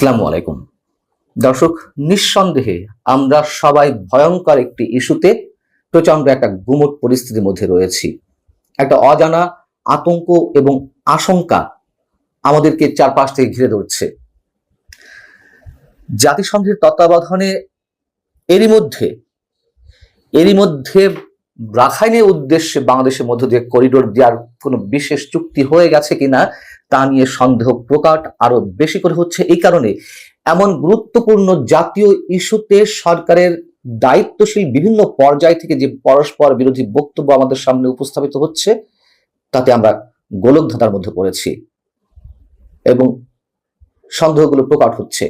আসসালামু আলাইকুম দর্শক, নিঃসন্দেহে আমরা সবাই ভয়ঙ্কর একটি ইস্যুতে প্রচন্ড একটা গুমট পরিস্থিতির মধ্যে রয়েছি। একটা অজানা আতঙ্ক এবং আশঙ্কা আমাদেরকে চারপাশ থেকে ঘিরে ধরছে। জাতিসংঘের তত্ত্বাবধানে এরই মধ্যে রাখাইনের উদ্দেশ্যে বাংলাদেশের মধ্য দিয়ে করিডোর দেওয়ার কোনো বিশেষ চুক্তি হয়ে গেছে কিনা তা নিয়ে সন্দেহ প্রকট আরো বেশি করে হচ্ছে। এই কারণে এমন গুরুত্বপূর্ণ জাতীয় ইস্যুতে সরকারের দায়িত্বশীল বিভিন্ন পর্যায় থেকে যে পরস্পর বিরোধী বক্তব্য আমাদের সামনে উপস্থাপিত হচ্ছে, তাতে আমরা গোলকধাঁধার মধ্যে পড়েছি এবং সন্দেহগুলো প্রকট হচ্ছে।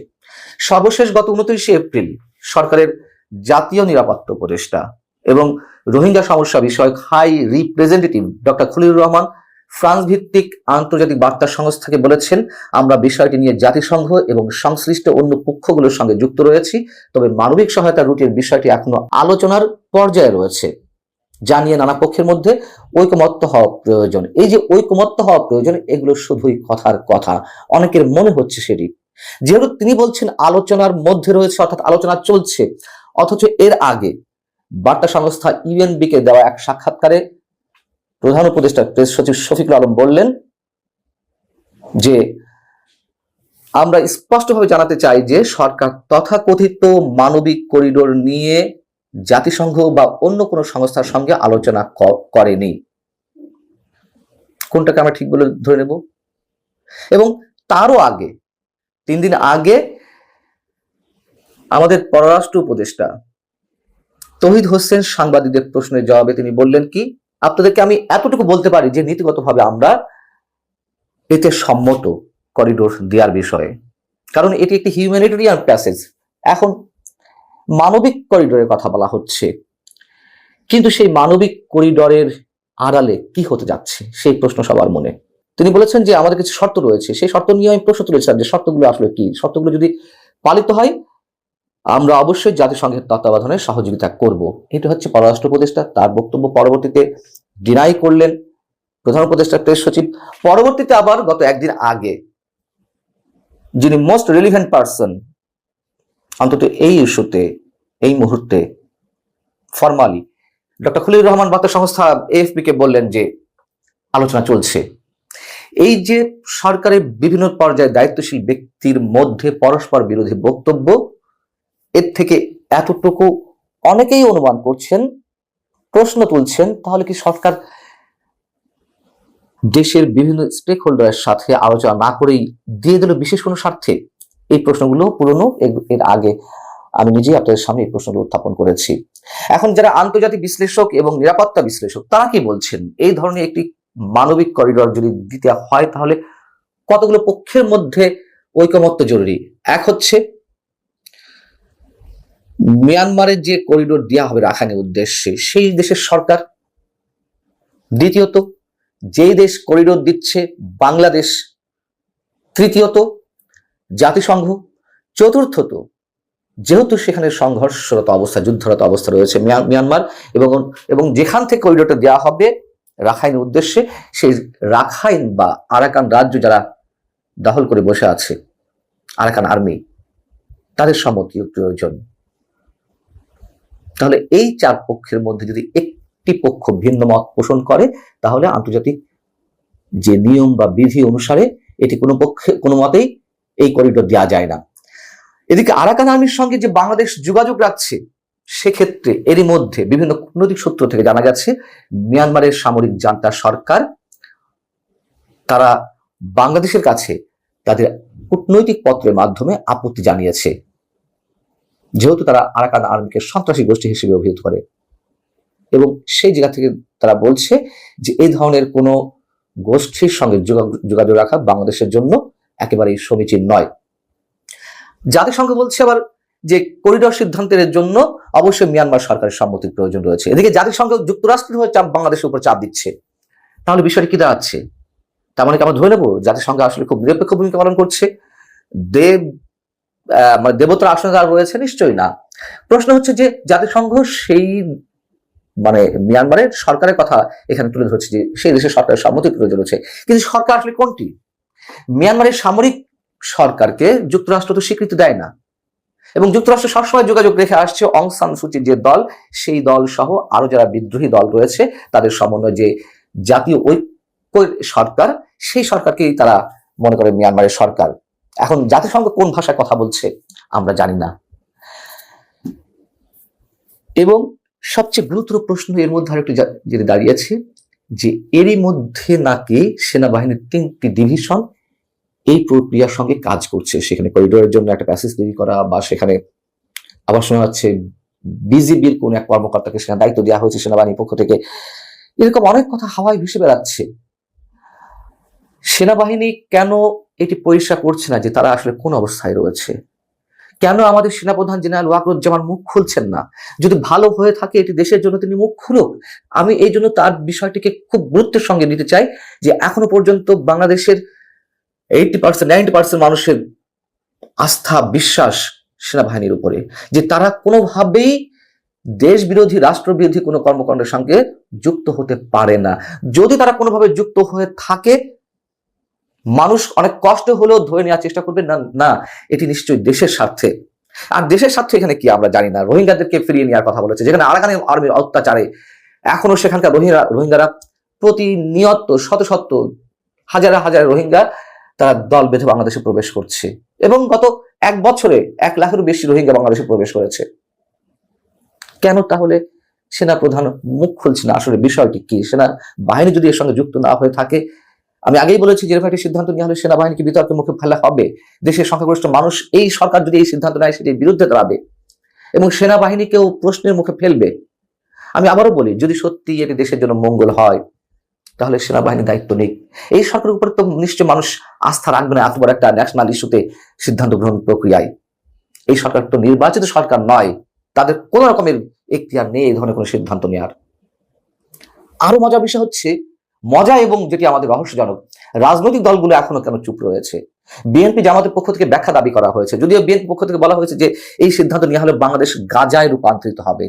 সর্বশেষ গত 29 এপ্রিল সরকারের জাতীয় নিরাপত্তা উপদেষ্টা এবং রোহিঙ্গা সমস্যা বিষয়ক high representative doctor Khalilur Rahman France ভিত্তিক আন্তর্জাতিক বার্তা সংস্থাকে বলেছেন, আমরা বিষয়টি নিয়ে জাতিসংঘ এবং সংশ্লিষ্ট অন্য পক্ষগুলোর সঙ্গে যুক্ত রয়েছি, তবে মানবিক সহায়তা রুটের বিষয়টি এখনো আলোচনার পর্যায়ে রয়েছে, জানিয়ে নানা পক্ষের মধ্যে ঐকমত্য হওয়া প্রয়োজন। এই যে ঐকমত্য হওয়া প্রয়োজন, এগুলো শুধুই কথার কথা, অনেকের মনে হচ্ছে সেটি। যেহেতু তিনি বলছেন আলোচনার মধ্যে রয়েছে, অর্থাৎ আলোচনা চলছে, অথচ এর আগে বার্তা সংস্থা ইউএনবি কে দেওয়া এক সাক্ষাৎকারে প্রধান উপদেষ্টা প্রেস সচিব শফিকুল আলম বললেন যে, আমরা স্পষ্টভাবে জানাতে চাই যে সরকার তথাকথিত মানবিক করিডোর নিয়ে জাতিসংঘ বা অন্য কোনো সংস্থার সঙ্গে আলোচনা করেনি। কোনটাকে আমরা ঠিক বলে ধরে নেব? এবং তারও আগে 3 দিন আগে আমাদের পররাষ্ট্র উপদেষ্টা তৌহিদ হোসেন সাংবাদিকদের প্রশ্নের জবাবে তিনি বললেন কি, আপনাদেরকে আমি এতটুকু বলতে পারি যে নীতিগতভাবে আমরা এতে সম্মত করিডোর দেওয়ার বিষয়ে, কারণ এটি একটি হিউম্যানিটেরিয়ান প্যাসেজ। এখন মানবিক করিডোরের কথা বলা হচ্ছে, কিন্তু সেই মানবিক করিডোরের আড়ালে কি হতে যাচ্ছে সেই প্রশ্ন সবার মনে। তিনি বলেছেন যে আমাদের কিছু শর্ত রয়েছে, সেই শর্ত নিয়ে আমি প্রশ্ন তুলেছিলাম যে শর্তগুলো আসলে কি, শর্তগুলো যদি পালিত হয় আমরা অবশ্যই জাতিসংঘের তত্ত্বাবধানে সহযোগিতা করব। এটা হচ্ছে পররাষ্ট্র উপদেষ্টা, তার বক্তব্য পরবর্তীতে ডিনাই করলেন প্রধান উপদেষ্টা প্রেস সচিব। পরবর্তীতে আবার গত একদিন আগে যিনি মোস্ট রিলিভেন্ট পারসন অন্তত এই ইস্যুতে এই মুহূর্তে ফরমালি, ডক্টর খলিলুর রহমান বার্তা সংস্থা এএফপি কে বললেন যে আলোচনা চলছে। এই যে সরকারের বিভিন্ন পর্যায়ে দায়িত্বশীল ব্যক্তির মধ্যে পরস্পর বিরোধী বক্তব্য, এর থেকে এতটুকু অনেকেই অনুমান করছেন, প্রশ্ন তুলছেন, তাহলে কি সরকার দেশের বিভিন্ন স্টেক হোল্ডারের সাথে আলোচনা না করেই দিয়ে দিল বিশেষ কোনো স্বার্থে? এই প্রশ্নগুলো পুরনো, এর আগে আমি নিজেই আপনাদের সামনে এই প্রশ্নগুলো উত্থাপন করেছি। এখন যারা আন্তর্জাতিক বিশ্লেষক এবং নিরাপত্তা বিশ্লেষক তারা কি বলছেন, এই ধরনের একটি মানবিক করিডোর যদি দিতে হয় তাহলে কতগুলো পক্ষের মধ্যে ঐকমত্য জরুরি। এক হচ্ছে মিয়ানমারের যে করিডোর দেওয়া হবে রাখাইনের উদ্দেশ্যে সেই দেশের সরকার, দ্বিতীয়ত যেই দেশ করিডোর দিচ্ছে বাংলাদেশ, তৃতীয়ত জাতিসংঘ, চতুর্থত যেহেতু সেখানে সংঘর্ষরত অবস্থা, যুদ্ধরত অবস্থা রয়েছে মিয়ানমার, এবং যেখান থেকে করিডোরটা দেওয়া হবে রাখাইনের উদ্দেশ্যে সেই রাখাইন বা আরাকান রাজ্য যারা দখল করে বসে আছে, আরাকান আর্মি, তাদের সম্মতিও প্রয়োজন। তাহলে এই 4 পক্ষের মধ্যে যদি একটি পক্ষ ভিন্ন মত পোষণ করে তাহলে আন্তর্জাতিক যে নিয়ম বা বিধি অনুসারে এটি কোনো মতেই এই করিডোর দেওয়া যায় না। এদিকে আরাকান আর্মির সঙ্গে যে বাংলাদেশ যোগাযোগ রাখছে, সেক্ষেত্রে এরই মধ্যে বিভিন্ন কূটনৈতিক সূত্র থেকে জানা গেছে মিয়ানমারের সামরিক জান্তা সরকার তারা বাংলাদেশের কাছে তাদের কূটনৈতিক পত্রের মাধ্যমে আপত্তি জানিয়েছে, যেহেতু তারা আরাকান আর্মিকে সন্ত্রাসী গোষ্ঠী হিসেবে অভিহিত করে, এবং সেই জায়গা থেকে তারা বলছে যে এই ধরনের কোনো গোষ্ঠীর সঙ্গে যোগাযোগ রাখা বাংলাদেশের জন্য একেবারেই সমীচীন নয়। জাতিসংঘ বলছে আবার যে করিডোর সিদ্ধান্তের জন্য অবশ্যই মিয়ানমার সরকারের সম্মতির প্রয়োজন রয়েছে। এদিকে জাতিসংঘ যুক্তরাষ্ট্রের হয়ে বাংলাদেশের উপর চাপ দিচ্ছে। তাহলে বিষয়টি কি দাঁড়াচ্ছে? তার মানে কি আমরা ধরে নেব জাতিসংঘ আসলে খুব নিরপেক্ষ ভূমিকা পালন করছে, দেবতার আসনে যারা রয়েছে? নিশ্চয়ই না। প্রশ্ন হচ্ছে যে জাতিসংঘ সেই মিয়ানমারের সরকারের কথা এখানে তুলে ধরছে যে সেই দেশের সরকারের সম্মতির প্রয়োজন রয়েছে, কিন্তু সরকার আসলে কোনটি? মিয়ানমারের সামরিক সরকারকে যুক্তরাষ্ট্র তো স্বীকৃতি দেয় না, এবং যুক্তরাষ্ট্র সবসময় যোগাযোগ রেখে আসছে অং সান সুচির যে দল, সেই দল সহ আরো যারা বিদ্রোহী দল রয়েছে তাদের সমন্বয় যে জাতীয় ঐক্য সরকার, সেই সরকারকেই তারা মনে করে মিয়ানমারের সরকার। এখন জাতিসংঘ কোন ভাষায় কথা বলছে আমরা জানি না। এবং সবচেয়ে গুরুতর প্রশ্ন এর মধ্যে আরেকটি যেটা দাঁড়িয়েছে, যে এরই মধ্যে নাকি সেনাবাহিনীর 3টি ডিভিশন এই প্রক্রিয়ার সঙ্গে কাজ করছে, সেখানে করিডোরের জন্য একটা প্যাসেজ তৈরি করা, বা সেখানে আবার শোনা যাচ্ছে বিজিবির কোন এক কর্মকর্তাকে সেখানে দায়িত্ব দেওয়া হয়েছে সেনাবাহিনীর পক্ষ থেকে। এরকম অনেক কথা হাওয়ায় ভেসে বেড়াচ্ছে। সেনাবাহিনী কেন এটি পরিষ্কার করছে না যে তারা আসলে কোন অবস্থায় রয়েছে? কেন আমাদের সেনাপ্রধান জেনারেল ওয়াকরুজ্জামান মুখ খুলছেন না? যদি ভালো হয়ে থাকে এটি দেশের জন্য, তিনি মুখ খুলুক। আমি এই জন্য তার বিষয়টিকে খুব গুরুত্বের সঙ্গে নিতে চাই যে এখনো পর্যন্ত বাংলাদেশের 90% মানুষের আস্থা, বিশ্বাস সেনাবাহিনীর উপরে, যে তারা কোনোভাবেই দেশ বিরোধী, রাষ্ট্রবিরোধী কোনো কর্মকাণ্ডের সঙ্গে যুক্ত হতে পারে না। যদি তারা কোনোভাবে যুক্ত হয়ে থাকে, মানুষ অনেক কষ্ট হলেও ধরে নেওয়ার চেষ্টা করবে না, না এটি নিশ্চয়ই দেশের স্বার্থে। আর দেশের স্বার্থে এখানে কি আমরা জানি না। রোহিঙ্গাদেরকে ফিরিয়ে নেওয়ার কথা বলেছে, যেখানে আরাকান আর্মির অত্যাচারে এখনো সেখানকার রোহিঙ্গারা প্রতিনিয়ত শত শত হাজার হাজার রোহিঙ্গা তারা দল বেঁধে বাংলাদেশে প্রবেশ করছে, এবং গত 1 বছরে 1 লাখেরও বেশি রোহিঙ্গা বাংলাদেশে প্রবেশ করেছে। কেন তাহলে সেনা প্রধান মুখ খুলছে না? আসলে বিষয়টি কি? সেনা বাহিনী যদি এর সঙ্গে যুক্ত না হয়ে থাকে, আমি আগেই বলেছি যে একটি সিদ্ধান্ত নেওয়া হলে সেনাবাহিনীকে বিতর্কের মুখে ফেলা হবে। দেশের সংখ্যাগরিষ্ঠ মানুষ এই সরকার যদি এই সিদ্ধান্ত নেয় সেটির বিরুদ্ধে দাঁড়াবে এবং সেনাবাহিনীকেও প্রশ্নের মুখে ফেলবে। আমি আবারও বলি, যদি সত্যি এটি দেশের জন্য মঙ্গল হয় তাহলে সেনাবাহিনী দায়িত্ব নেই। এই সরকারের উপরে তো নিশ্চয় মানুষ আস্থা রাখবে না এত বড় একটা ন্যাশনাল ইস্যুতে সিদ্ধান্ত গ্রহণ প্রক্রিয়ায়। এই সরকার তো নির্বাচিত সরকার নয়, তাদের কোন রকমের এখতিয়ার নেই এই ধরনের কোনো সিদ্ধান্ত নেওয়ার। আরো মজার বিষয় হচ্ছে, মজা এবং যেটি আমাদের রহস্যজনক, রাজনৈতিক দলগুলো এখনো কেন চুপ রয়েছে? বিএনপি জামাতের পক্ষ থেকে ব্যাখ্যা দাবি করা হয়েছে, যদিও বিএনপি পক্ষ থেকে বলা হয়েছে যে এই সিদ্ধান্ত নেওয়া হলে বাংলাদেশ গাজায় রূপান্তরিত হবে।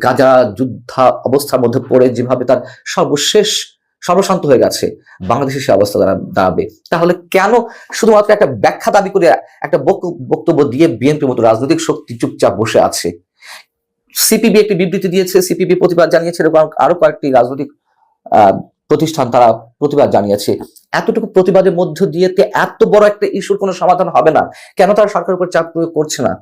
গাজা যুদ্ধা অবস্থার মধ্যে পড়ে যেভাবে তার সর্বশান্ত হয়ে গেছে, বাংলাদেশের সে অবস্থা দাঁড়াবে। তাহলে কেন শুধুমাত্র একটা ব্যাখ্যা দাবি করে একটা বক্তব্য দিয়ে বিএনপির মতো রাজনৈতিক শক্তি চুপচাপ বসে আছে? সিপিবি একটি বিবৃতি দিয়েছে, সিপিবি প্রতিবাদ জানিয়েছে, আরো কয়েকটি রাজনৈতিক প্রতিষ্ঠান তারা প্রতিবাদ জানিয়েছে। এতটুকু প্রতিবাদের মধ্য দিয়ে এত বড় একটা ইস্যুর কোনো সমাধান হবে না। কেন তারা সরকারের উপর চাপ প্রয়োগ করছে না?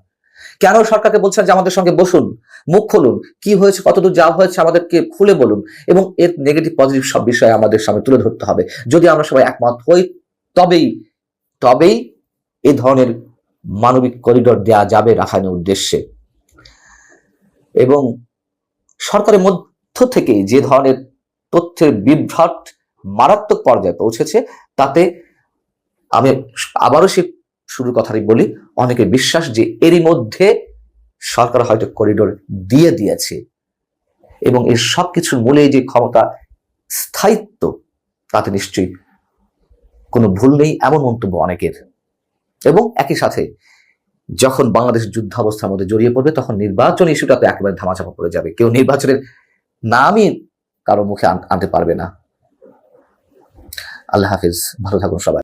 কেন সরকারকে বলছে যে আমাদের সঙ্গে বসুন, মুখ খুলুন, কি হয়েছে, কতদূর যাওয়া হয়েছে আমাদেরকে খুলে বলুন, এবং এর নেগেটিভ পজিটিভ সব বিষয় আমাদের সামনে তুলে ধরতে হবে। যদি আমরা সবাই একমত হই তবেই এই ধরনের মানবিক করিডোর দেওয়া যাবে রাখাইনের উদ্দেশ্যে। এবং সরকারের মধ্য থেকে যে ধরনের তথ্যের বিভ্রাট মারাত্মক পর্যায়ে পৌঁছেছে, তাতে আমি আবারও সে শুরুর কথাই বলি, অনেকে বিশ্বাস যে এরই মধ্যে সরকার হয়তো করিডোর দিয়ে দিয়েছে, এবং এর সবকিছুর মূলে যে ক্ষমতা, স্থায়িত্ব, তাতে নিশ্চয়ই কোনো ভুল নেই এমন মন্তব্য অনেকের। এবং একই সাথে যখন বাংলাদেশ যুদ্ধাবস্থার মধ্যে জড়িয়ে পড়বে, তখন নির্বাচন ইস্যুটাতে একেবারে ধামাচাপা পড়ে যাবে। কেউ নির্বাচনের নামই কারো মুখে আনতে পারবে না। আল্লাহ হাফিজ, ভালো থাকুন সবাই।